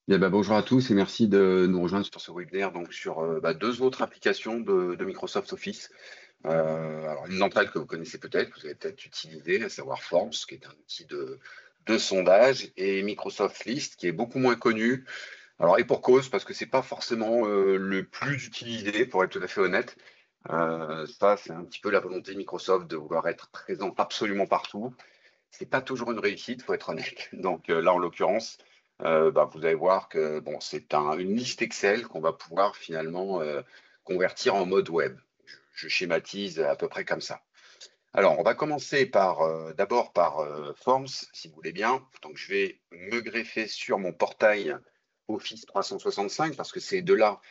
Bien, bonjour à tous et merci de nous rejoindre sur ce webinaire donc sur deux autres applications de Microsoft Office. Alors une d'entre elles que vous connaissez peut-être, que vous avez peut-être utilisé, à savoir Forms, qui est un outil de sondage, et Microsoft List, qui est beaucoup moins connu. Alors et pour cause, parce que c'est pas forcément le plus utilisé, pour être tout à fait honnête. Ça, c'est un petit peu la volonté de Microsoft de vouloir être présent absolument partout. C'est pas toujours une réussite, faut être honnête. Donc là, en l'occurrence, vous allez voir que bon, c'est une liste Excel qu'on va pouvoir finalement convertir en mode web. Je schématise à peu près comme ça. Alors, on va commencer d'abord par Forms, si vous voulez bien. Donc, je vais me greffer sur mon portail Office 365 parce que c'est de là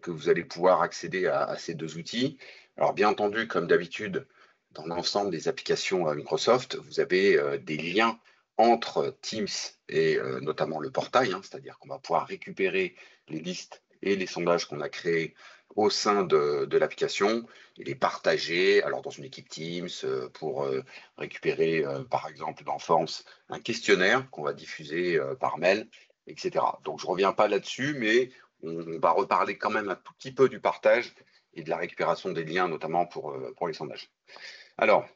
que vous allez pouvoir accéder à ces deux outils. Alors, bien entendu, comme d'habitude, dans l'ensemble des applications Microsoft, vous avez des liens entre Teams et notamment le portail, hein, c'est-à-dire qu'on va pouvoir récupérer les listes et les sondages qu'on a créés au sein de l'application et les partager alors dans une équipe Teams pour récupérer, par exemple, dans Forms, un questionnaire qu'on va diffuser par mail, etc. Donc, je ne reviens pas là-dessus, mais on va reparler quand même un tout petit peu du partage et de la récupération des liens, notamment pour les sondages. Alors,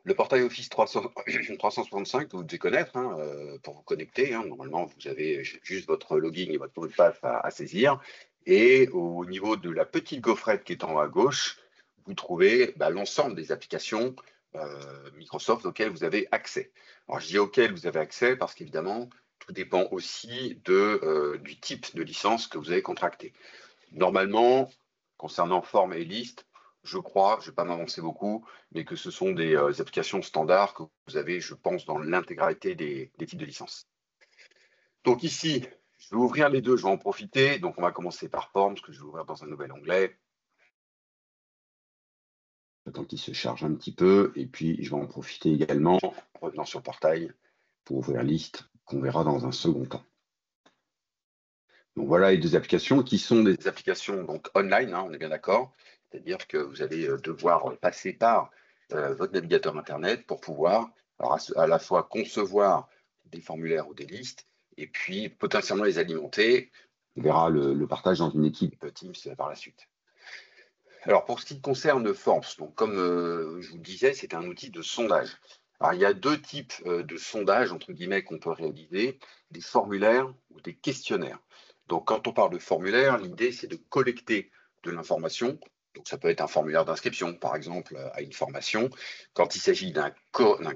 le portail Office 365 que vous devez connaître hein, pour vous connecter. Hein, normalement, vous avez juste votre login et votre mot de passe à saisir. Et au niveau de la petite gaufrette qui est en haut à gauche, vous trouvez l'ensemble des applications Microsoft auxquelles vous avez accès. Alors, je dis auxquelles vous avez accès parce qu'évidemment, tout dépend aussi du type de licence que vous avez contracté. Normalement, concernant forme et liste, je crois, je ne vais pas m'avancer beaucoup, mais que ce sont des applications standards que vous avez, je pense, dans l'intégralité des types de licences. Donc ici, je vais ouvrir les deux, je vais en profiter. Donc on va commencer par Forms, que je vais ouvrir dans un nouvel onglet. J'attends qu'il se charge un petit peu, et puis je vais en profiter également, en revenant sur le portail, pour ouvrir Liste, qu'on verra dans un second temps. Donc voilà les deux applications qui sont des applications donc online, hein, on est bien d'accord. C'est-à-dire que vous allez devoir passer par votre navigateur Internet pour pouvoir alors, à la fois concevoir des formulaires ou des listes et puis potentiellement les alimenter. On verra le partage dans une équipe Teams par la suite. Alors pour ce qui concerne Forms, donc comme je vous le disais, c'est un outil de sondage. Alors il y a deux types de sondages entre guillemets qu'on peut réaliser, des formulaires ou des questionnaires. Donc quand on parle de formulaire, l'idée c'est de collecter de l'information. Donc ça peut être un formulaire d'inscription par exemple à une formation. Quand il s'agit d'un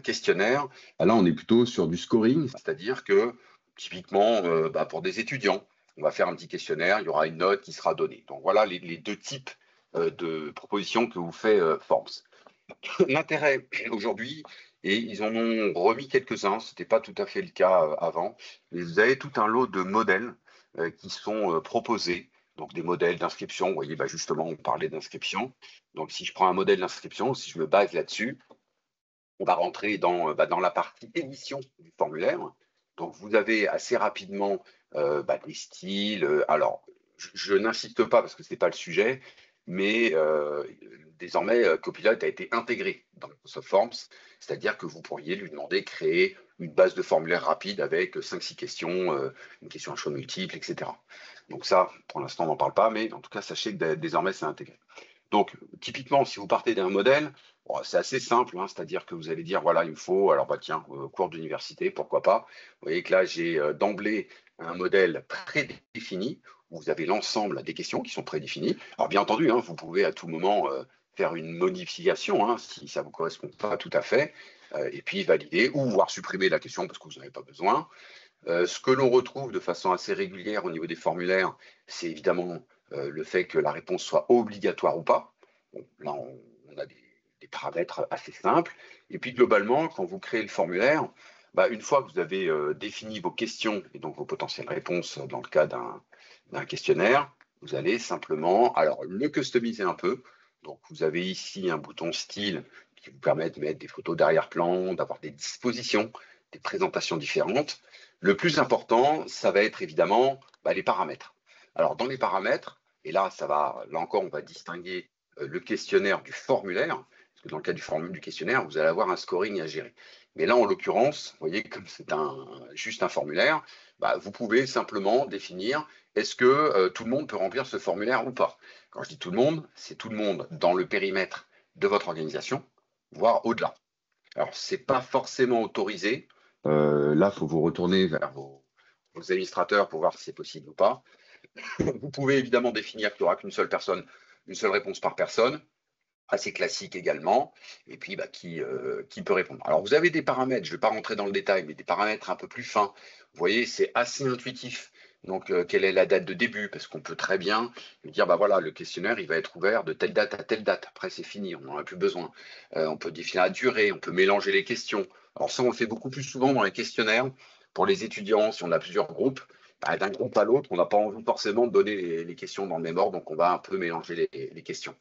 questionnaire, là on est plutôt sur du scoring, c'est-à-dire que typiquement pour des étudiants, on va faire un petit questionnaire, il y aura une note qui sera donnée. Donc voilà les deux types de propositions que vous fait Forbes. L'intérêt aujourd'hui, et ils en ont remis quelques-uns, ce n'était pas tout à fait le cas avant, mais vous avez tout un lot de modèles qui sont proposés, donc des modèles d'inscription. Vous voyez, justement, on parlait d'inscription. Donc si je prends un modèle d'inscription, si je me base là-dessus, on va rentrer dans la partie édition du formulaire. Donc vous avez assez rapidement des styles. Alors, je n'insiste pas parce que ce n'est pas le sujet, mais désormais, Copilot a été intégré dans Microsoft Forms, c'est-à-dire que vous pourriez lui demander de créer une base de formulaire rapide avec 5-6 questions, une question à choix multiple, etc. Donc ça, pour l'instant, on n'en parle pas, mais en tout cas, sachez que désormais, c'est intégré. Donc, typiquement, si vous partez d'un modèle, bon, c'est assez simple, hein, c'est-à-dire que vous allez dire, voilà, il me faut, alors tiens, cours d'université, pourquoi pas. Vous voyez que là, j'ai d'emblée un modèle prédéfini, où vous avez l'ensemble des questions qui sont prédéfinies. Alors, bien entendu, hein, vous pouvez à tout moment faire une modification, hein, si ça ne vous correspond pas tout à fait, et puis valider, ou voire supprimer la question parce que vous n'en avez pas besoin. Ce que l'on retrouve de façon assez régulière au niveau des formulaires, c'est évidemment le fait que la réponse soit obligatoire ou pas. Bon, là, on a des paramètres assez simples. Et puis, globalement, quand vous créez le formulaire, une fois que vous avez défini vos questions et donc vos potentielles réponses dans le cas d'un questionnaire, vous allez simplement le customiser un peu. Donc, vous avez ici un bouton style qui vous permet de mettre des photos d'arrière-plan, d'avoir des dispositions, des présentations différentes. Le plus important, ça va être évidemment les paramètres. Alors, dans les paramètres, et là encore, on va distinguer le questionnaire du formulaire, parce que dans le cas du questionnaire, vous allez avoir un scoring à gérer. Mais là, en l'occurrence, vous voyez, comme c'est juste un formulaire, vous pouvez simplement définir est-ce que tout le monde peut remplir ce formulaire ou pas. Quand je dis tout le monde, c'est tout le monde dans le périmètre de votre organisation, voire au-delà. Alors, ce n'est pas forcément autorisé. Là, il faut vous retourner vers vos administrateurs pour voir si c'est possible ou pas. Vous pouvez évidemment définir qu'il n'y aura qu'une seule personne, une seule réponse par personne, assez classique également, et puis qui peut répondre. Alors vous avez des paramètres, je ne vais pas rentrer dans le détail, mais des paramètres un peu plus fins. Vous voyez, c'est assez intuitif. Donc, quelle est la date de début? Parce qu'on peut très bien dire, voilà, le questionnaire, il va être ouvert de telle date à telle date. Après, c'est fini, on n'en a plus besoin. On peut définir la durée, on peut mélanger les questions. Alors ça, on le fait beaucoup plus souvent dans les questionnaires. Pour les étudiants, si on a plusieurs groupes, d'un groupe à l'autre, on n'a pas envie forcément de donner les questions dans le même ordre, donc on va un peu mélanger les questions.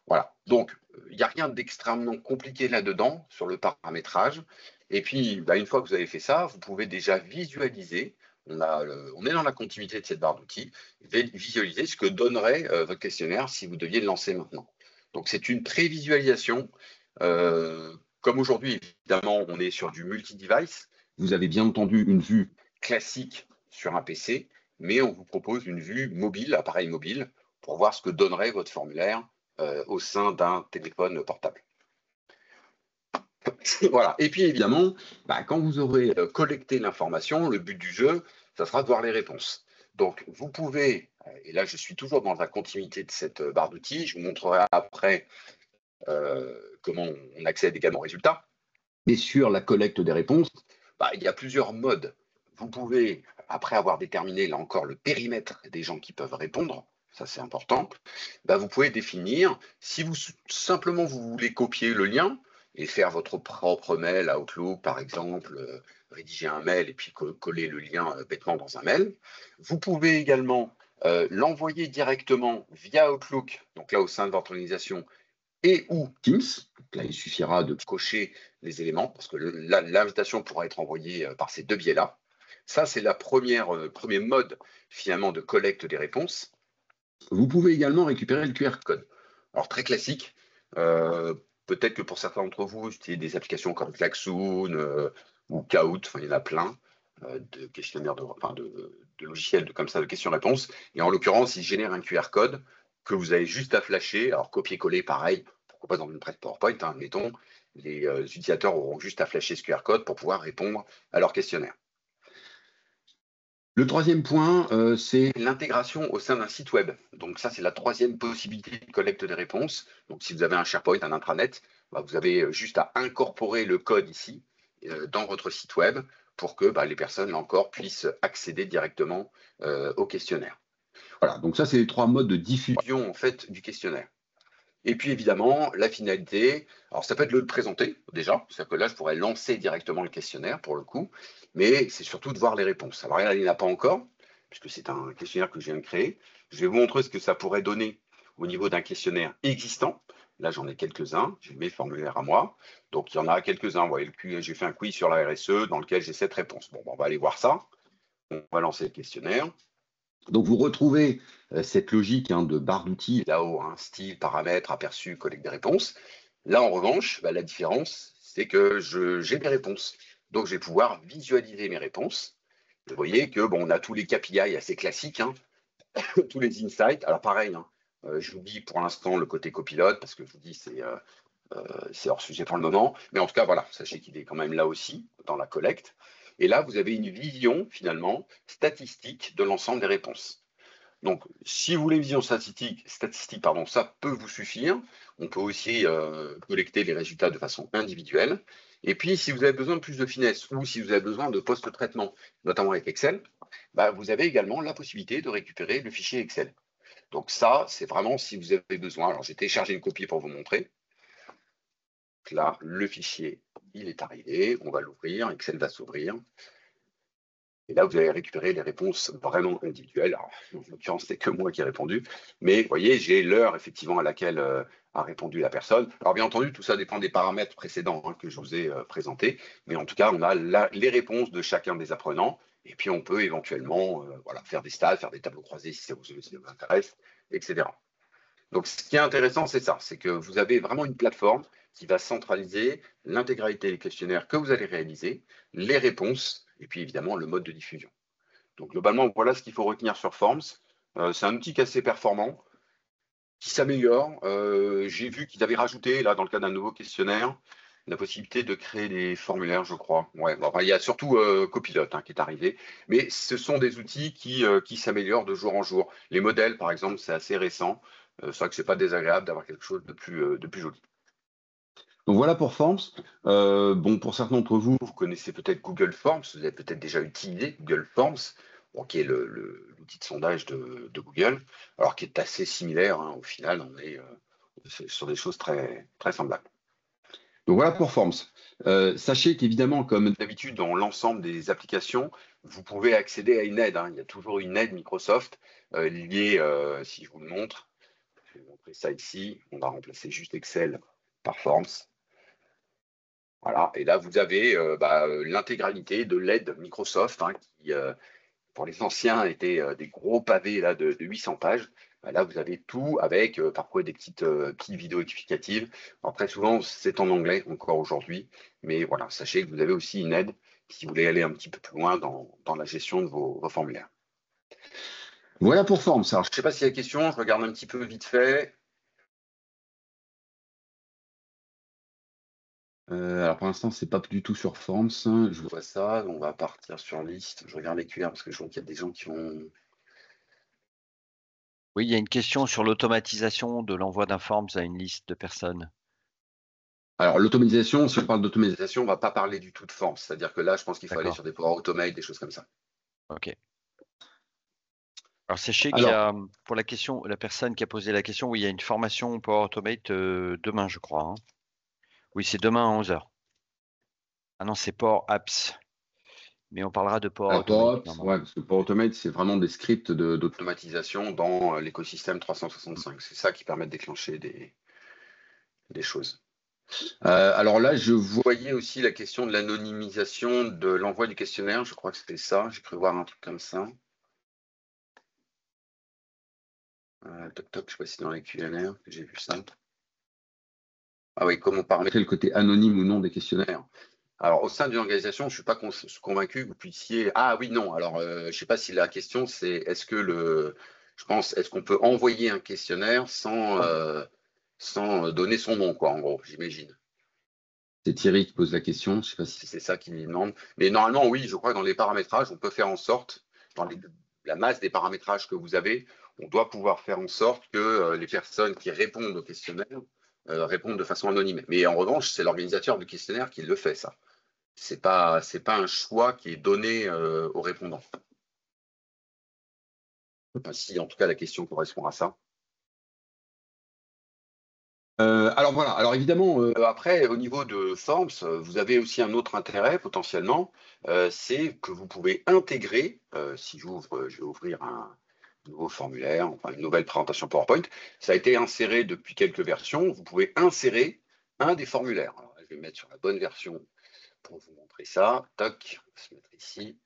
Voilà, donc il n'y a rien d'extrêmement compliqué là-dedans sur le paramétrage. Et puis, une fois que vous avez fait ça, vous pouvez déjà visualiser, on est dans la continuité de cette barre d'outils, visualiser ce que donnerait votre questionnaire si vous deviez le lancer maintenant. Donc, c'est une prévisualisation. Comme aujourd'hui, évidemment, on est sur du multi-device. Vous avez bien entendu une vue classique sur un PC, mais on vous propose une vue mobile, appareil mobile, pour voir ce que donnerait votre formulaire au sein d'un téléphone portable. Voilà. Et puis évidemment, quand vous aurez collecté l'information, le but du jeu, ça sera de voir les réponses. Donc vous pouvez, et là je suis toujours dans la continuité de cette barre d'outils, je vous montrerai après comment on accède également aux résultats. Et sur la collecte des réponses, il y a plusieurs modes. Vous pouvez, après avoir déterminé là encore le périmètre des gens qui peuvent répondre, ça c'est important, vous pouvez définir, si vous simplement vous voulez copier le lien et faire votre propre mail à Outlook par exemple, rédiger un mail et puis coller le lien bêtement dans un mail. Vous pouvez également l'envoyer directement via Outlook, donc là au sein de votre organisation, et ou Teams. Là, il suffira de cocher les éléments parce que l'invitation pourra être envoyée par ces deux biais-là. Ça, c'est le premier mode finalement de collecte des réponses. Vous pouvez également récupérer le QR code. Alors, très classique. Peut-être que pour certains d'entre vous, utilisez des applications comme Klaxoon ou Kahoot. Il y en a plein de questionnaires, de logiciels comme ça de questions-réponses. Et en l'occurrence, ils génèrent un QR code que vous avez juste à flasher. Alors, copier-coller, pareil, pourquoi pas dans une presse PowerPoint, admettons. Les utilisateurs auront juste à flasher ce QR code pour pouvoir répondre à leur questionnaire. Le troisième point, c'est l'intégration au sein d'un site web. Donc ça, c'est la troisième possibilité de collecte des réponses. Donc si vous avez un SharePoint, un intranet, vous avez juste à incorporer le code ici dans votre site web pour que les personnes, là encore, puissent accéder directement au questionnaire. Voilà, donc ça, c'est les trois modes de diffusion en fait du questionnaire. Et puis évidemment, la finalité, alors ça peut être le présenter déjà, c'est-à-dire que là, je pourrais lancer directement le questionnaire pour le coup, mais c'est surtout de voir les réponses. Alors là, il n'y en a pas encore, puisque c'est un questionnaire que je viens de créer. Je vais vous montrer ce que ça pourrait donner au niveau d'un questionnaire existant. Là, j'en ai quelques-uns, j'ai mes formulaires à moi. Donc, il y en a quelques-uns. Vous voyez, j'ai fait un quiz sur la RSE dans lequel j'ai 7 réponses. Bon, on va aller voir ça. On va lancer le questionnaire. Donc, vous retrouvez cette logique de barre d'outils là-haut, style, paramètres, aperçu, collecte des réponses. Là, en revanche, la différence, c'est que j'ai mes réponses. Donc, je vais pouvoir visualiser mes réponses. Vous voyez que on a tous les KPI assez classiques, tous les insights. Alors, pareil, j'oublie pour l'instant le côté copilote parce que je vous dis, c'est hors sujet pour le moment. Mais en tout cas, voilà, sachez qu'il est quand même là aussi dans la collecte. Et là, vous avez une vision, finalement, statistique de l'ensemble des réponses. Donc, si vous voulez une vision statistique, ça peut vous suffire. On peut aussi collecter les résultats de façon individuelle. Et puis, si vous avez besoin de plus de finesse ou si vous avez besoin de post-traitement, notamment avec Excel, vous avez également la possibilité de récupérer le fichier Excel. Donc ça, c'est vraiment si vous avez besoin. Alors, j'ai téléchargé une copie pour vous montrer. Donc là, le fichier, il est arrivé. On va l'ouvrir. Excel va s'ouvrir. Et là, vous allez récupérer les réponses vraiment individuelles. Alors, en l'occurrence, c'est que moi qui ai répondu. Mais vous voyez, j'ai l'heure effectivement à laquelle a répondu la personne. Alors, bien entendu, tout ça dépend des paramètres précédents que je vous ai présentés. Mais en tout cas, on a les réponses de chacun des apprenants. Et puis, on peut éventuellement faire des stats, faire des tableaux croisés si ça vous intéresse, etc. Donc, ce qui est intéressant, c'est ça. C'est que vous avez vraiment une plateforme qui va centraliser l'intégralité des questionnaires que vous allez réaliser, les réponses, et puis évidemment le mode de diffusion. Donc globalement, voilà ce qu'il faut retenir sur Forms. C'est un outil qui est assez performant, qui s'améliore. J'ai vu qu'ils avaient rajouté, là, dans le cas d'un nouveau questionnaire, la possibilité de créer des formulaires, je crois. Ouais, bon, enfin, il y a surtout Copilot qui est arrivé, mais ce sont des outils qui s'améliorent de jour en jour. Les modèles, par exemple, c'est assez récent. C'est vrai que c'est pas désagréable d'avoir quelque chose de plus joli. Donc voilà pour Forms. Bon, pour certains d'entre vous, vous connaissez peut-être Google Forms, vous avez peut-être déjà utilisé Google Forms, bon, qui est l'outil de sondage de Google, alors qui est assez similaire, hein, au final, on est sur des choses très, très semblables. Donc voilà pour Forms. Sachez qu'évidemment, comme d'habitude dans l'ensemble des applications, vous pouvez accéder à une aide, hein. Il y a toujours une aide Microsoft liée, si je vous le montre, je vais vous montrer ça ici, on va remplacer juste Excel par Forms. Voilà, et là, vous avez l'intégralité de l'aide Microsoft, qui, pour les anciens, étaient des gros pavés là, de 800 pages. Là, vous avez tout avec parfois des petites vidéos explicatives. Alors, très souvent, c'est en anglais encore aujourd'hui, mais voilà, sachez que vous avez aussi une aide si vous voulez aller un petit peu plus loin dans la gestion de vos formulaires. Voilà pour Forms. Alors, je ne sais pas s'il y a des questions, je regarde un petit peu vite fait. Alors pour l'instant, c'est pas du tout sur Forms. Je vois ça. On va partir sur liste. Je regarde les QR parce que je vois qu'il y a des gens qui vont. Oui, il y a une question sur l'automatisation de l'envoi d'un Forms à une liste de personnes. Alors l'automatisation, si on parle d'automatisation, on va pas parler du tout de Forms. C'est-à-dire que là, je pense qu'il faut aller sur des Power Automate, des choses comme ça. Ok. Alors sachez qu'il y Alors, a, pour la question, la personne qui a posé la question, oui, il y a une formation Power Automate demain, je crois, hein. Oui, c'est demain à 11h. Ah non, c'est Power Apps. Mais on parlera de Power Automate. ouais, parce que Power Automate, c'est vraiment des scripts d'automatisation dans l'écosystème 365. C'est ça qui permet de déclencher des choses. Alors là, je voyais aussi la question de l'anonymisation de l'envoi du questionnaire. Je crois que c'était ça. J'ai cru voir un truc comme ça. Toc toc, je sais pas si c'est dans les Q&A que j'ai vu ça. Ah oui, comment paramétrer le côté anonyme ou non des questionnaires. Alors, au sein d'une organisation, je ne suis pas convaincu que vous puissiez. Ah oui, non. Alors, je ne sais pas si la question, c'est est-ce qu'on peut envoyer un questionnaire sans donner son nom, quoi, en gros, j'imagine. C'est Thierry qui pose la question. Je ne sais pas si c'est ça qu'il lui demande. Mais normalement, oui, je crois que dans les paramétrages, on peut faire en sorte, dans la masse des paramétrages que vous avez, on doit pouvoir faire en sorte que les personnes qui répondent au questionnaire répondent de façon anonyme. Mais en revanche, c'est l'organisateur du questionnaire qui le fait, ça. C'est pas un choix qui est donné aux répondants. Enfin, si, en tout cas, la question correspond à ça. Alors voilà, alors évidemment, après, au niveau de Forms, vous avez aussi un autre intérêt potentiellement, c'est que vous pouvez intégrer, si j'ouvre, je vais ouvrir un nouveau formulaire, enfin une nouvelle présentation PowerPoint, ça a été inséré depuis quelques versions, vous pouvez insérer un des formulaires. Alors, je vais me mettre sur la bonne version pour vous montrer ça. Toc, on va se mettre ici.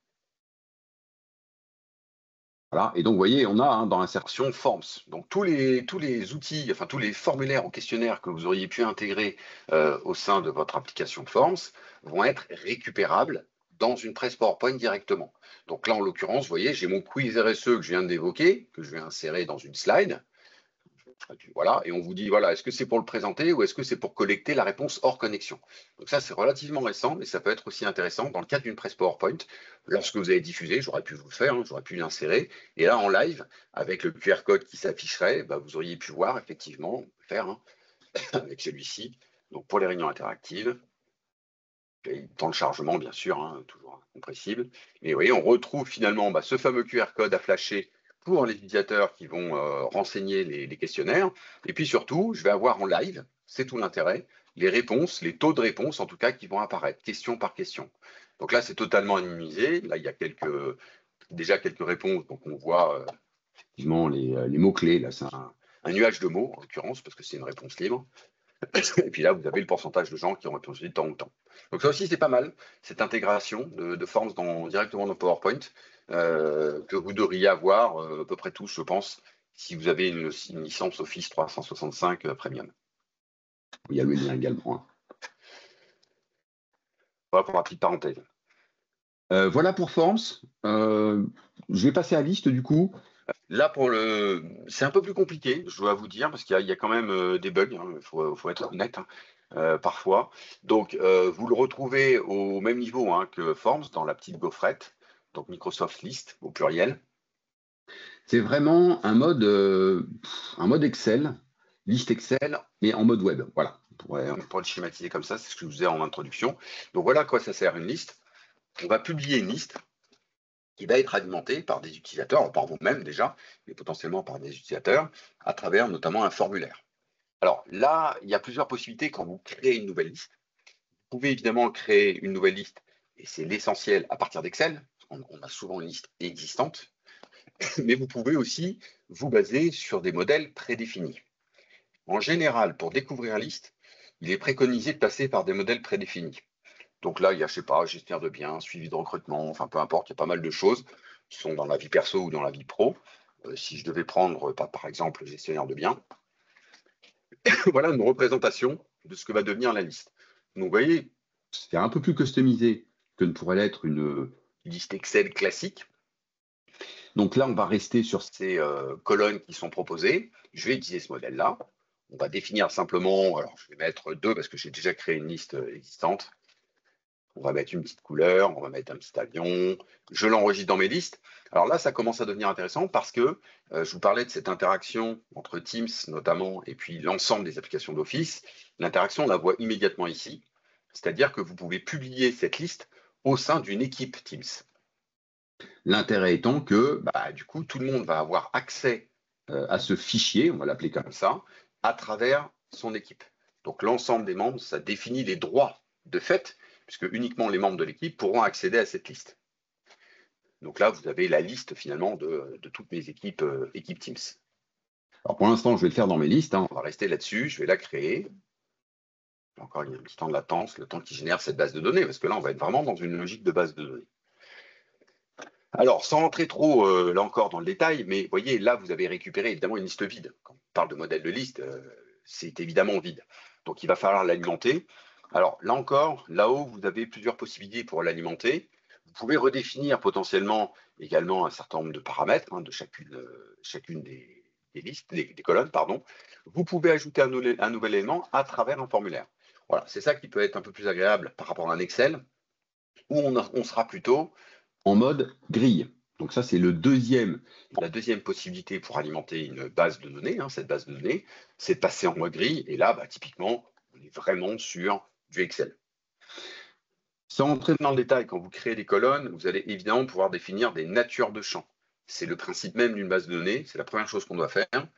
Voilà. Et donc, vous voyez, on a dans l'insertion Forms. Donc, tous les outils, enfin tous les formulaires ou questionnaires que vous auriez pu intégrer au sein de votre application Forms vont être récupérables dans une presse PowerPoint directement. Donc là, en l'occurrence, vous voyez, j'ai mon quiz RSE que je viens d'évoquer, que je vais insérer dans une slide. Voilà, et on vous dit, voilà, est-ce que c'est pour le présenter ou est-ce que c'est pour collecter la réponse hors connexion? Donc ça, c'est relativement récent, mais ça peut être aussi intéressant dans le cadre d'une presse PowerPoint. Lorsque vous avez diffusé, j'aurais pu vous le faire, j'aurais pu l'insérer. Et là, en live, avec le QR code qui s'afficherait, vous auriez pu voir, effectivement, faire avec celui-ci. Donc pour les réunions interactives, temps de chargement, bien sûr, toujours incompressible. Et vous voyez, on retrouve finalement ce fameux QR code à flasher pour les utilisateurs qui vont renseigner les questionnaires. Et puis surtout, je vais avoir en live, c'est tout l'intérêt, les réponses, les taux de réponse en tout cas qui vont apparaître, question par question. Donc là, c'est totalement anonymisé. Là, il y a déjà quelques réponses. Donc on voit effectivement les mots-clés. Là, c'est un nuage de mots, en l'occurrence, parce que c'est une réponse libre. Et puis là, vous avez le pourcentage de gens qui ont répondu de temps en temps. Donc ça aussi, c'est pas mal, cette intégration de Forms directement dans PowerPoint, que vous devriez avoir à peu près tous, je pense, si vous avez une licence Office 365 Premium. Il y a le lien également. Voilà pour la petite parenthèse. Voilà pour Forms. je vais passer à liste du coup. Là, c'est un peu plus compliqué, je dois vous dire, parce qu'il y a quand même des bugs, hein, faut être honnête, hein, parfois. Donc, vous le retrouvez au même niveau hein, que Forms, dans la petite gaufrette, donc Microsoft List au pluriel. C'est vraiment un mode Excel, liste Excel, mais en mode web. Voilà, on pourrait le schématiser comme ça, c'est ce que je vous disais en introduction. Donc voilà à quoi ça sert une liste. On va publier une liste qui va être alimenté par des utilisateurs, par vous-même déjà, mais potentiellement par des utilisateurs, à travers notamment un formulaire. Alors là, il y a plusieurs possibilités quand vous créez une nouvelle liste. Vous pouvez évidemment créer une nouvelle liste, et c'est l'essentiel à partir d'Excel. On a souvent une liste existante, mais vous pouvez aussi vous baser sur des modèles prédéfinis. En général, pour découvrir une liste, il est préconisé de passer par des modèles prédéfinis. Donc là, il y a, je sais pas, gestionnaire de biens, suivi de recrutement, enfin peu importe, il y a pas mal de choses qui sont dans la vie perso ou dans la vie pro. Si je devais prendre, par exemple, le gestionnaire de biens, voilà une représentation de ce que va devenir la liste. Donc vous voyez, c'est un peu plus customisé que ne pourrait l'être une liste Excel classique. Donc là, on va rester sur ces colonnes qui sont proposées. Je vais utiliser ce modèle-là. On va définir simplement, alors je vais mettre 2 parce que j'ai déjà créé une liste existante. On va mettre une petite couleur, on va mettre un petit avion. Je l'enregistre dans mes listes. Alors là, ça commence à devenir intéressant parce que je vous parlais de cette interaction entre Teams notamment et puis l'ensemble des applications d'Office. L'interaction, on la voit immédiatement ici. C'est-à-dire que vous pouvez publier cette liste au sein d'une équipe Teams. L'intérêt étant que du coup, tout le monde va avoir accès à ce fichier, on va l'appeler comme ça, à travers son équipe. Donc l'ensemble des membres, ça définit les droits de fait, puisque uniquement les membres de l'équipe pourront accéder à cette liste. Donc là, vous avez la liste finalement de toutes mes équipes, équipes Teams. Alors pour l'instant, je vais le faire dans mes listes, hein, on va rester là-dessus, je vais la créer. Encore, il y a un petit temps de latence, le temps qui génère cette base de données, parce que là, on va être vraiment dans une logique de base de données. Alors, sans rentrer trop, là encore, dans le détail, mais vous voyez, là, vous avez récupéré évidemment une liste vide. Quand on parle de modèle de liste, c'est évidemment vide. Donc, il va falloir l'alimenter. Alors, là encore, là-haut, vous avez plusieurs possibilités pour l'alimenter. Vous pouvez redéfinir potentiellement également un certain nombre de paramètres hein, de chacune des listes, des colonnes, pardon. Vous pouvez ajouter un nouvel élément à travers un formulaire. Voilà, c'est ça qui peut être un peu plus agréable par rapport à un Excel, où on sera plutôt en mode grille. Donc ça, c'est la deuxième possibilité pour alimenter une base de données. Hein, cette base de données, c'est de passer en mode grille. Et là, typiquement, on est vraiment sur du Excel. Sans entrer dans le détail, quand vous créez des colonnes, vous allez évidemment pouvoir définir des natures de champs. C'est le principe même d'une base de données. C'est la première chose qu'on doit faire,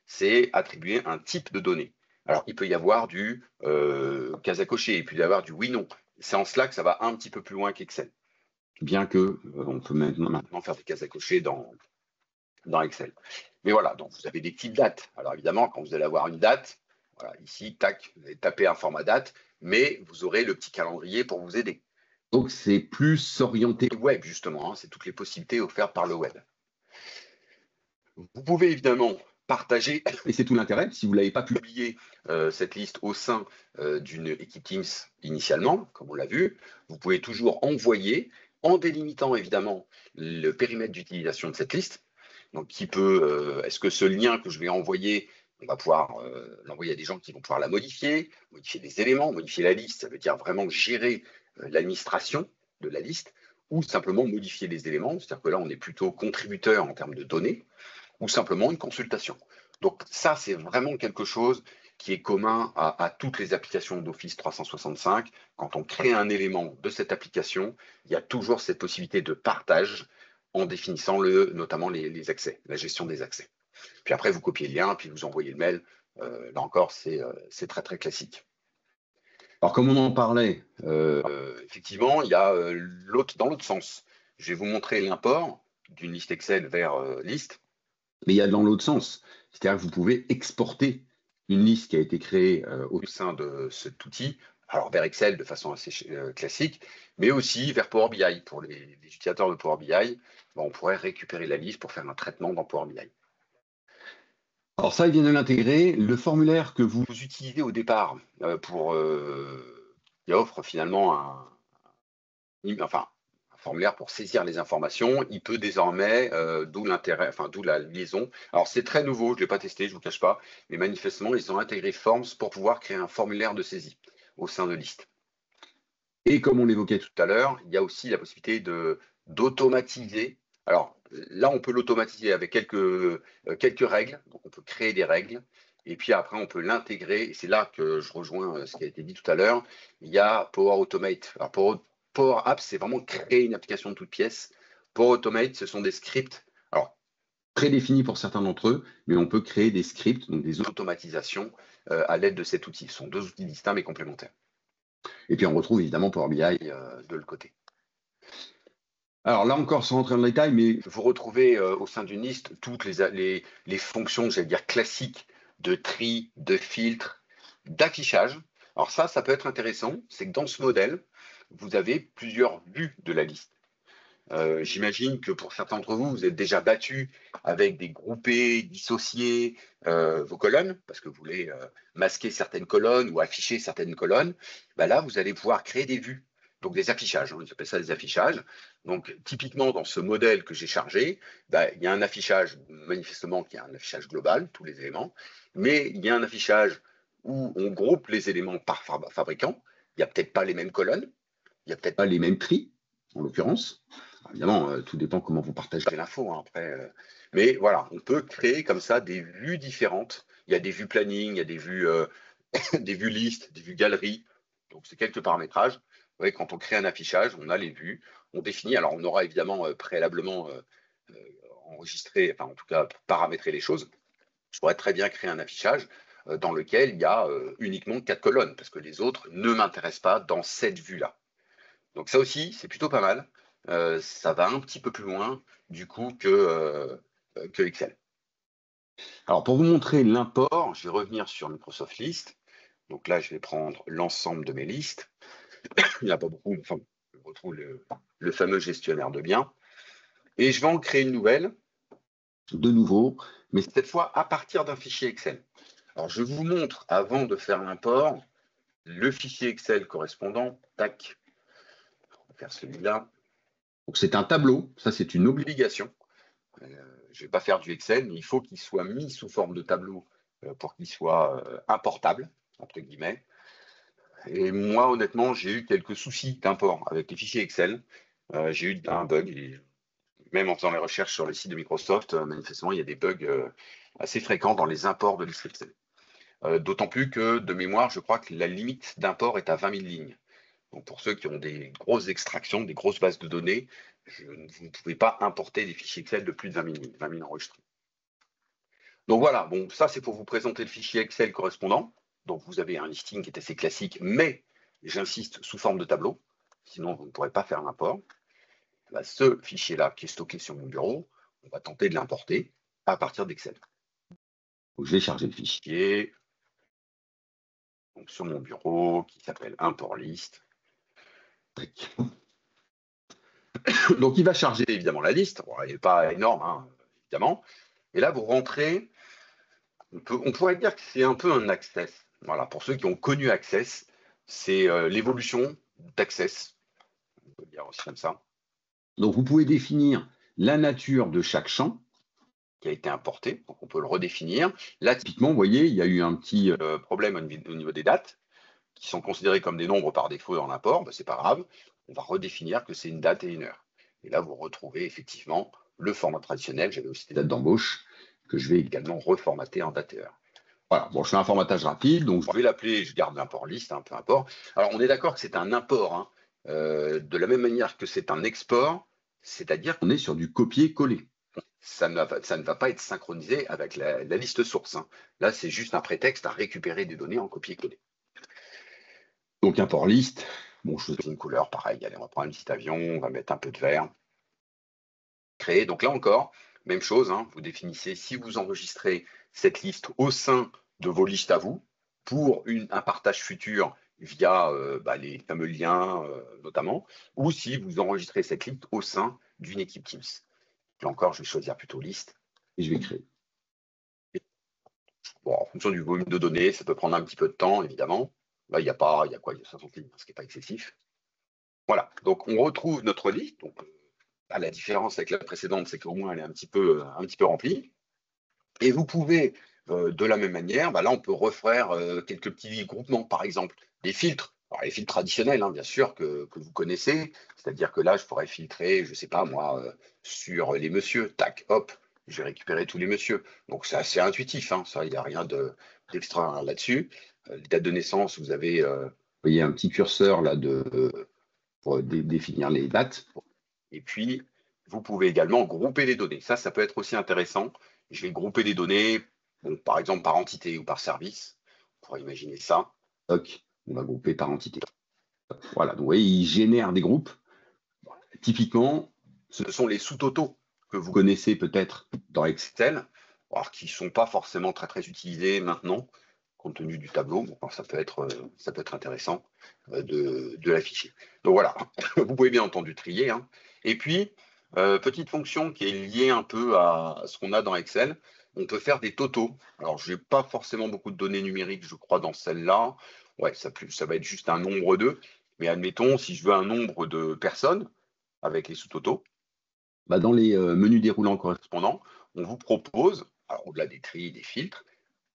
c'est attribuer un type de données. Alors, il peut y avoir du case à cocher, il peut y avoir du oui-non. C'est en cela que ça va un petit peu plus loin qu'Excel. Bien que on peut maintenant faire des cases à cocher dans Excel. Mais voilà, donc vous avez des petites dates. Alors évidemment, quand vous allez avoir une date, voilà, ici, tac, vous allez taper un format date, mais vous aurez le petit calendrier pour vous aider. Donc c'est plus orienté web, justement, hein, c'est toutes les possibilités offertes par le web. Vous pouvez évidemment partager, et c'est tout l'intérêt, si vous ne l'avez pas publié cette liste au sein d'une équipe Teams initialement, comme on l'a vu, vous pouvez toujours envoyer en délimitant évidemment le périmètre d'utilisation de cette liste. Donc, est-ce que ce lien que je vais envoyer, on va pouvoir l'envoyer à des gens qui vont pouvoir la modifier des éléments, modifier la liste, ça veut dire vraiment gérer l'administration de la liste, ou simplement modifier les éléments, c'est-à-dire que là, on est plutôt contributeur en termes de données, ou simplement une consultation. Donc ça, c'est vraiment quelque chose qui est commun à toutes les applications d'Office 365. Quand on crée un élément de cette application, il y a toujours cette possibilité de partage en définissant notamment les accès, la gestion des accès. Puis après, vous copiez le lien, puis vous envoyez le mail. Là encore, c'est très, très classique. Alors, comme on en parlait, effectivement, il y a dans l'autre sens. Je vais vous montrer l'import d'une liste Excel vers liste. Mais il y a dans l'autre sens. C'est-à-dire que vous pouvez exporter une liste qui a été créée au sein de cet outil, alors vers Excel de façon assez classique, mais aussi vers Power BI. Pour les utilisateurs de Power BI, on pourrait récupérer la liste pour faire un traitement dans Power BI. Alors ça, il vient de l'intégrer. Le formulaire que vous utilisez au départ qui offre finalement un formulaire pour saisir les informations, il peut désormais, d'où l'intérêt, enfin d'où la liaison. Alors c'est très nouveau, je ne l'ai pas testé, je ne vous cache pas, mais manifestement, ils ont intégré Forms pour pouvoir créer un formulaire de saisie au sein de List. Et comme on l'évoquait tout à l'heure, il y a aussi la possibilité d'automatiser. Alors là, on peut l'automatiser avec quelques règles. Donc on peut créer des règles. Et puis après, on peut l'intégrer. Et c'est là que je rejoins ce qui a été dit tout à l'heure. Il y a Power Automate. Alors Power Apps, c'est vraiment créer une application de toute pièce. Power Automate, ce sont des scripts. Alors, prédéfinis pour certains d'entre eux, mais on peut créer des scripts, donc des automatisations à l'aide de cet outil. Ce sont deux outils distincts mais complémentaires. Et puis on retrouve évidemment Power BI de l'autre côté. Alors là encore, sans rentrer dans le détail, mais vous retrouvez au sein d'une liste toutes les fonctions, j'allais dire classiques, de tri, de filtre, d'affichage. Alors ça peut être intéressant, c'est que dans ce modèle, vous avez plusieurs vues de la liste. J'imagine que pour certains d'entre vous, vous êtes déjà battu avec des groupés, dissociés vos colonnes, parce que vous voulez masquer certaines colonnes ou afficher certaines colonnes. Bah là, vous allez pouvoir créer des vues, donc des affichages. On appelle ça des affichages. Donc, typiquement, dans ce modèle que j'ai chargé, bah, il y a un affichage, manifestement, qui est un affichage global, tous les éléments, mais il y a un affichage où on groupe les éléments par fabricant. Il n'y a peut-être pas les mêmes colonnes, il n'y a peut-être pas les mêmes tris, en l'occurrence. Évidemment, tout dépend comment vous partagez l'info, hein, après. Mais voilà, on peut créer comme ça des vues différentes. Il y a des vues planning, il y a des vues, des vues liste, des vues galerie. Donc, c'est quelques paramétrages. Vous voyez, quand on crée un affichage, on a les vues, on définit. Alors, on aura évidemment préalablement enregistré, enfin, en tout cas, paramétré les choses. Je pourrais très bien créer un affichage dans lequel il y a uniquement 4 colonnes, parce que les autres ne m'intéressent pas dans cette vue-là. Donc ça aussi, c'est plutôt pas mal. Ça va un petit peu plus loin, du coup, que Excel. Alors, pour vous montrer l'import, je vais revenir sur Microsoft List. Donc là, je vais prendre l'ensemble de mes listes. Il n'y en a pas beaucoup, enfin, je retrouve le fameux gestionnaire de biens. Et je vais en créer une nouvelle, de nouveau, mais cette fois à partir d'un fichier Excel. Alors, je vous montre, avant de faire l'import, le fichier Excel correspondant. Tac, on va faire celui-là. Donc, c'est un tableau, ça c'est une obligation. Je ne vais pas faire du Excel, mais il faut qu'il soit mis sous forme de tableau pour qu'il soit importable, entre guillemets. Et moi, honnêtement, j'ai eu quelques soucis d'import avec les fichiers Excel. J'ai eu un bug, et même en faisant les recherches sur le site de Microsoft, manifestement, il y a des bugs assez fréquents dans les imports de listes Excel. D'autant plus que, de mémoire, je crois que la limite d'import est à 20 000 lignes. Donc pour ceux qui ont des grosses extractions, des grosses bases de données, vous ne pouvez pas importer des fichiers Excel de plus de 20 000 lignes, 20 000 enregistrés. Donc voilà, bon, ça c'est pour vous présenter le fichier Excel correspondant. Donc vous avez un listing qui est assez classique, mais j'insiste, sous forme de tableau, sinon vous ne pourrez pas faire l'import. Bah, ce fichier-là qui est stocké sur mon bureau, on va tenter de l'importer à partir d'Excel. Je vais charger le fichier donc, sur mon bureau qui s'appelle import list. Donc il va charger évidemment la liste, bon, elle n'est pas énorme, hein, évidemment. Et là, vous rentrez, on pourrait dire que c'est un peu un Access. Voilà, pour ceux qui ont connu Access, c'est l'évolution d'Access. On peut le dire aussi comme ça. Donc vous pouvez définir la nature de chaque champ qui a été importé, donc on peut le redéfinir. Là, typiquement, vous voyez, il y a eu un petit problème au niveau des dates, qui sont considérées comme des nombres par défaut dans l'import, ben, c'est pas grave, on va redéfinir que c'est une date et une heure. Et là, vous retrouvez effectivement le format traditionnel, j'avais aussi des dates d'embauche, que je vais également reformater en date et heure. Voilà, bon, je fais un formatage rapide, donc je vais l'appeler, je garde l'import liste, peu importe. Alors, on est d'accord que c'est un import, hein, de la même manière que c'est un export, c'est-à-dire qu'on est sur du copier-coller. Ça ne va pas être synchronisé avec la liste source, hein. Là, c'est juste un prétexte à récupérer des données en copier-coller. Donc, import liste, bon, je fais une couleur, pareil, allez, on va prendre un petit avion, on va mettre un peu de vert. Créer, donc là encore, même chose, hein, vous définissez si vous enregistrez cette liste au sein de vos listes à vous, pour un partage futur via les fameux liens notamment, ou si vous enregistrez cette liste au sein d'une équipe Teams. Là encore, je vais choisir plutôt liste et je vais créer. Bon, en fonction du volume de données, ça peut prendre un petit peu de temps, évidemment. Là, il y a 60 lignes, ce qui n'est pas excessif. Voilà, donc on retrouve notre liste. Donc, la différence avec la précédente, c'est qu'au moins elle est un petit peu remplie. Et vous pouvez, de la même manière, là on peut refaire quelques petits groupements, par exemple des filtres. Alors, les filtres traditionnels, hein, bien sûr, que vous connaissez, c'est-à-dire que là je pourrais filtrer, je ne sais pas moi, sur les messieurs, tac, hop, je vais récupérer tous les messieurs. Donc c'est assez intuitif, hein, ça, il n'y a rien d'extra là-dessus. Les dates de naissance, vous avez, vous voyez un petit curseur là pour définir les dates. Et puis, vous pouvez également grouper les données. Ça peut être aussi intéressant. Je vais grouper les données, bon, par exemple par entité ou par service. On pourrait imaginer ça. Ok, on va grouper par entité. Voilà, donc vous voyez, il génère des groupes. Typiquement, ce sont les sous-totaux que vous connaissez peut-être dans Excel, alors qui ne sont pas forcément très utilisés maintenant, compte tenu du tableau. Bon, ça peut être intéressant de l'afficher. Donc voilà, vous pouvez bien entendu trier, hein. Et puis, petite fonction qui est liée un peu à ce qu'on a dans Excel, on peut faire des totaux. Alors, je n'ai pas forcément beaucoup de données numériques, je crois, dans celle-là. Ouais, ça va être juste un nombre d'eux. Mais admettons, si je veux un nombre de personnes avec les sous-totaux, dans les menus déroulants correspondants, on vous propose, au-delà des tris, des filtres,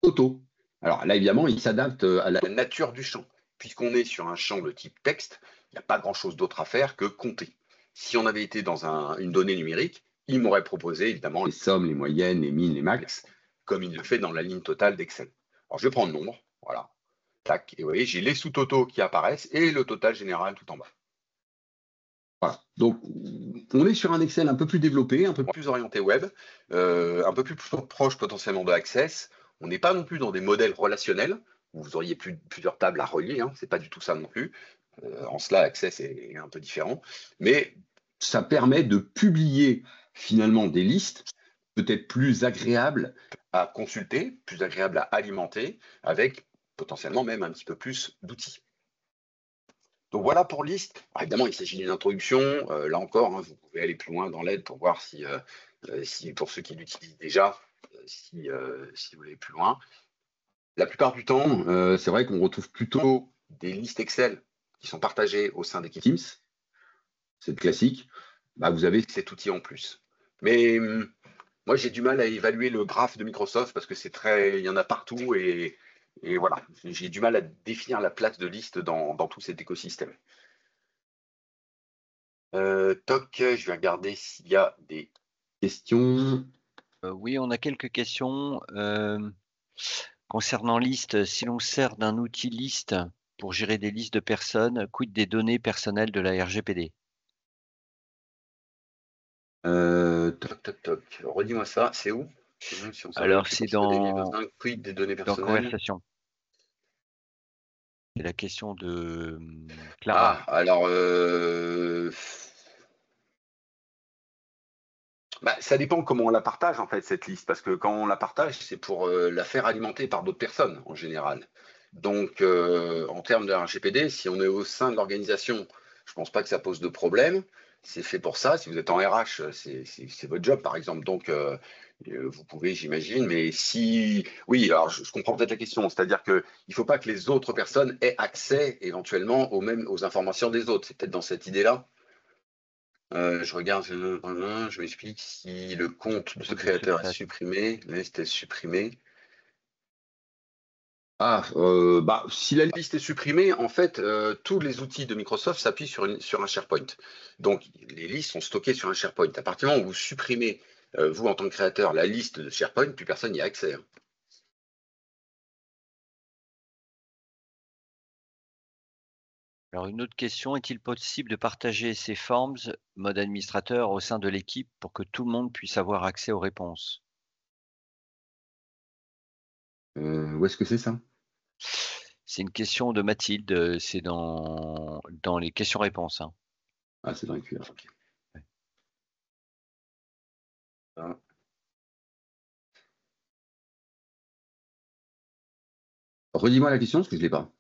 totaux. Alors là, évidemment, il s'adapte à la nature du champ. Puisqu'on est sur un champ de type texte, il n'y a pas grand-chose d'autre à faire que compter. Si on avait été dans une donnée numérique, il m'aurait proposé évidemment les sommes, les moyennes, les mines, les max, comme il le fait dans la ligne totale d'Excel. Alors je vais prendre nombre, voilà, tac, et vous voyez, j'ai les sous-totaux qui apparaissent et le total général tout en bas. Voilà. Donc, on est sur un Excel un peu plus développé, un peu plus orienté web, un peu plus proche potentiellement de Access. On n'est pas non plus dans des modèles relationnels où vous auriez plusieurs tables à relier, hein. C'est pas du tout ça non plus. En cela, Access est un peu différent. Mais ça permet de publier finalement des listes peut-être plus agréables à consulter, plus agréables à alimenter, avec potentiellement même un petit peu plus d'outils. Donc voilà pour liste. Alors évidemment, il s'agit d'une introduction. Là encore, hein, vous pouvez aller plus loin dans l'aide pour voir si pour ceux qui l'utilisent déjà, si vous voulez aller plus loin. La plupart du temps, c'est vrai qu'on retrouve plutôt des listes Excel qui sont partagées au sein d'équipes Teams. C'est classique. Vous avez cet outil en plus. Mais moi, j'ai du mal à évaluer le graphe de Microsoft parce que il y en a partout et voilà, j'ai du mal à définir la place de liste dans tout cet écosystème. Toc, je vais regarder s'il y a des questions. Oui, on a quelques questions. Concernant liste, si l'on sert d'un outil liste pour gérer des listes de personnes, quid des données personnelles de la RGPD? Toc. Redis-moi ça, c'est où? Si on sert d'un Alors, outil c'est pour gérer des dans besoins, quid des données dans personnelles? conversation. C'est la question de Clara. Alors, ça dépend comment on la partage en fait cette liste, parce que quand on la partage, c'est pour la faire alimenter par d'autres personnes en général. Donc, en termes de RGPD, si on est au sein de l'organisation, je pense pas que ça pose de problème. C'est fait pour ça. Si vous êtes en RH, c'est votre job, par exemple. Donc, vous pouvez, j'imagine. Mais si, oui, alors je comprends peut-être la question. C'est-à-dire qu'il ne faut pas que les autres personnes aient accès éventuellement aux informations des autres. C'est peut-être dans cette idée-là. Je regarde, je m'explique si le compte de ce créateur est supprimé, la liste est supprimée. Si la liste est supprimée, en fait, tous les outils de Microsoft s'appuient sur un SharePoint. Donc, les listes sont stockées sur un SharePoint. À partir du moment où vous supprimez, vous, en tant que créateur, la liste de SharePoint, plus personne n'y a accès, hein. Alors, une autre question, est-il possible de partager ces forms mode administrateur au sein de l'équipe pour que tout le monde puisse avoir accès aux réponses? Où est-ce que c'est ça? C'est une question de Mathilde, c'est dans les questions-réponses, hein. Ah, c'est dans les QR, ok. Ouais. Ah. Redis-moi la question, parce que je ne l'ai pas.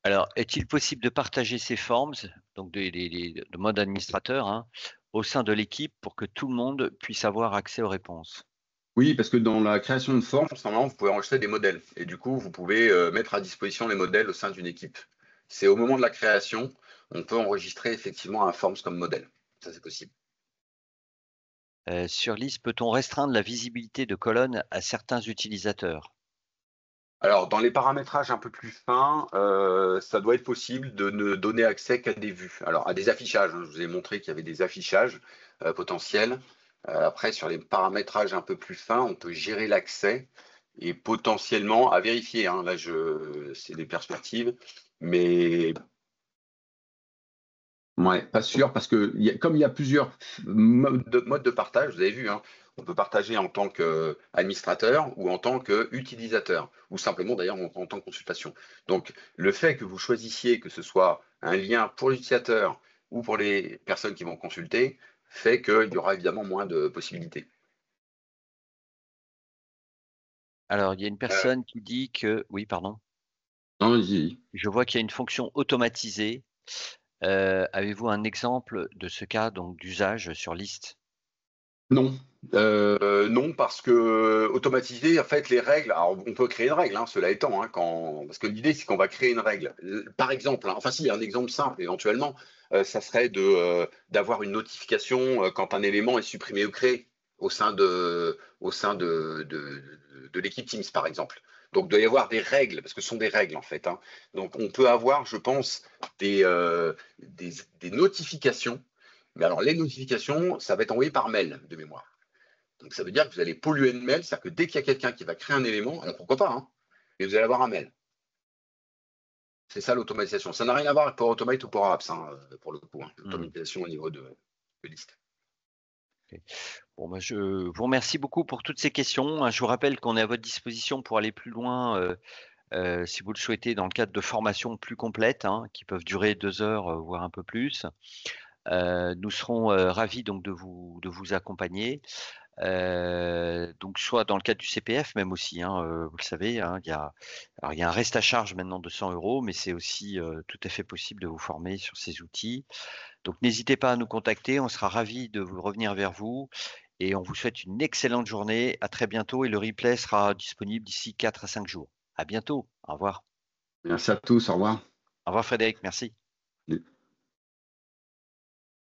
Alors, est-il possible de partager ces forms, donc de mode administrateur, hein, au sein de l'équipe pour que tout le monde puisse avoir accès aux réponses? Oui, parce que dans la création de formes, normalement, vous pouvez enregistrer des modèles. Et du coup, vous pouvez mettre à disposition les modèles au sein d'une équipe. C'est au moment de la création on peut enregistrer effectivement un Forms comme modèle. Ça, c'est possible. Sur liste, peut-on restreindre la visibilité de colonnes à certains utilisateurs? Alors, dans les paramétrages un peu plus fins, ça doit être possible de ne donner accès qu'à des vues. Alors, à des affichages, hein. Je vous ai montré qu'il y avait des affichages potentiels. Après, sur les paramétrages un peu plus fins, on peut gérer l'accès et potentiellement à vérifier, hein. Là, c'est des perspectives, mais ouais, pas sûr, parce que comme il y a plusieurs modes de partage, vous avez vu, hein, on peut partager en tant qu'administrateur ou en tant qu'utilisateur, ou simplement d'ailleurs en tant que consultation. Donc, le fait que vous choisissiez que ce soit un lien pour l'utilisateur ou pour les personnes qui vont consulter, fait qu'il y aura évidemment moins de possibilités. Alors, il y a une personne qui dit que oui, pardon. Non, vas-y. Je vois qu'il y a une fonction automatisée. Avez-vous un exemple de ce cas donc d'usage sur liste? Non. Non, parce que automatiser, en fait, les règles. Alors, on peut créer une règle, hein, cela étant, hein, parce que l'idée, c'est qu'on va créer une règle. Par exemple, hein, enfin, si, un exemple simple, éventuellement, ça serait d'avoir une notification quand un élément est supprimé ou créé au sein de l'équipe Teams, par exemple. Donc, il doit y avoir des règles, parce que ce sont des règles, en fait, hein. Donc, on peut avoir, je pense, des notifications. Mais alors, les notifications, ça va être envoyé par mail de mémoire. Donc, ça veut dire que vous allez polluer le mail, c'est-à-dire que dès qu'il y a quelqu'un qui va créer un élément, alors pourquoi pas, hein, mais vous allez avoir un mail. C'est ça l'automatisation. Ça n'a rien à voir avec Power Automate ou Power Apps, hein, pour le coup, hein, l'automatisation au niveau de liste. OK. Bon, bah, je vous remercie beaucoup pour toutes ces questions, hein. Je vous rappelle qu'on est à votre disposition pour aller plus loin, si vous le souhaitez, dans le cadre de formations plus complètes, hein, qui peuvent durer 2 heures, voire un peu plus. Nous serons, ravis donc de vous accompagner. Donc soit dans le cadre du CPF même aussi, hein, vous le savez, hein, il y a un reste à charge maintenant de 100 €, mais c'est aussi, tout à fait possible de vous former sur ces outils. Donc n'hésitez pas à nous contacter, on sera ravis de vous revenir vers vous et on vous souhaite une excellente journée. À très bientôt et le replay sera disponible d'ici 4 à 5 jours. À bientôt. Au revoir. Merci à tous, au revoir. Au revoir Frédéric, merci.